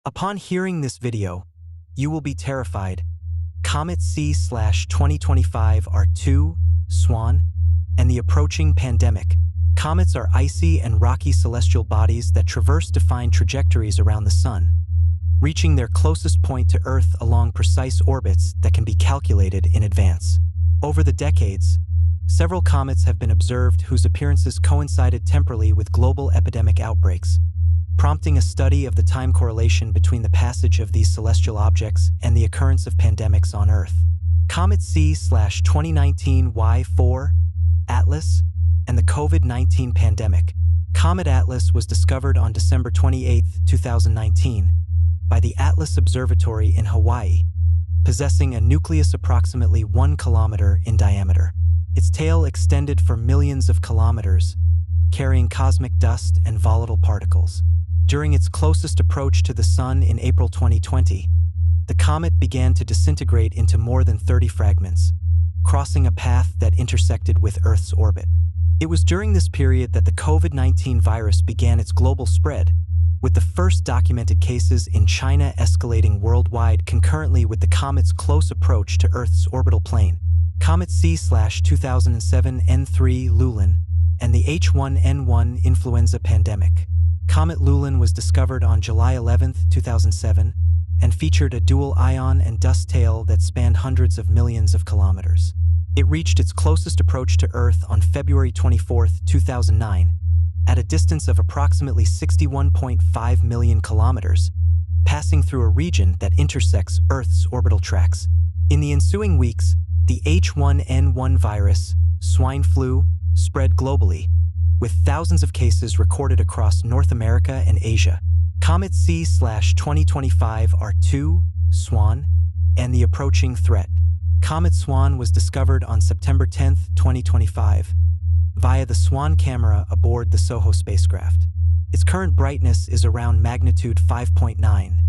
Upon hearing this video, you will be terrified. Comet C/2025 R2, SWAN, and the approaching pandemic. Comets are icy and rocky celestial bodies that traverse defined trajectories around the Sun, reaching their closest point to Earth along precise orbits that can be calculated in advance. Over the decades, several comets have been observed whose appearances coincided temporally with global epidemic outbreaks, prompting a study of the time correlation between the passage of these celestial objects and the occurrence of pandemics on Earth. Comet C/2019 Y4, Atlas, and the COVID-19 pandemic. Comet Atlas was discovered on December 28, 2019, by the Atlas Observatory in Hawaii, possessing a nucleus approximately 1 kilometer in diameter. Its tail extended for millions of kilometers, carrying cosmic dust and volatile particles. During its closest approach to the Sun in April 2020, the comet began to disintegrate into more than 30 fragments, crossing a path that intersected with Earth's orbit. It was during this period that the COVID-19 virus began its global spread, with the first documented cases in China escalating worldwide concurrently with the comet's close approach to Earth's orbital plane. Comet C/2007 N3 Lulin, and the H1N1 influenza pandemic. Comet Lulin was discovered on July 11, 2007, and featured a dual ion and dust tail that spanned hundreds of millions of kilometers. It reached its closest approach to Earth on February 24, 2009, at a distance of approximately 61.5 million kilometers, passing through a region that intersects Earth's orbital tracks. In the ensuing weeks, the H1N1 virus, swine flu, spread globally, with thousands of cases recorded across North America and Asia. Comet C/2025 R2, SWAN, and the approaching threat. Comet SWAN was discovered on September 10, 2025, via the SWAN camera aboard the SOHO spacecraft. Its current brightness is around magnitude 5.9,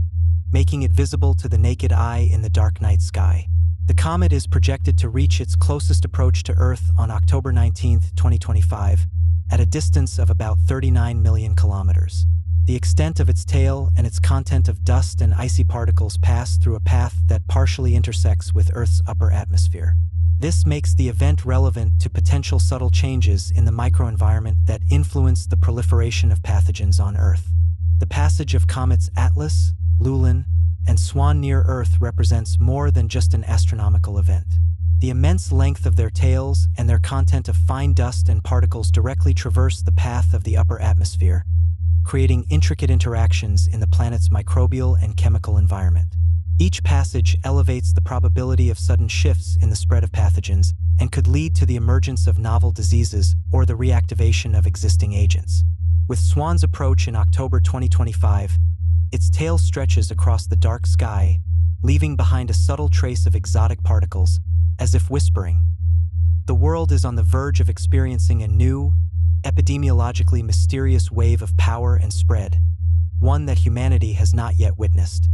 making it visible to the naked eye in the dark night sky. The comet is projected to reach its closest approach to Earth on October 19, 2025, at a distance of about 39 million kilometers. The extent of its tail and its content of dust and icy particles pass through a path that partially intersects with Earth's upper atmosphere. This makes the event relevant to potential subtle changes in the microenvironment that influence the proliferation of pathogens on Earth. The passage of comets Atlas, Lulin, and SWAN near Earth represents more than just an astronomical event. The immense length of their tails and their content of fine dust and particles directly traverse the path of the upper atmosphere, creating intricate interactions in the planet's microbial and chemical environment. Each passage elevates the probability of sudden shifts in the spread of pathogens and could lead to the emergence of novel diseases or the reactivation of existing agents. With SWAN's approach in October 2025, its tail stretches across the dark sky, leaving behind a subtle trace of exotic particles, as if whispering, "The world is on the verge of experiencing a new, epidemiologically mysterious wave of power and spread, one that humanity has not yet witnessed."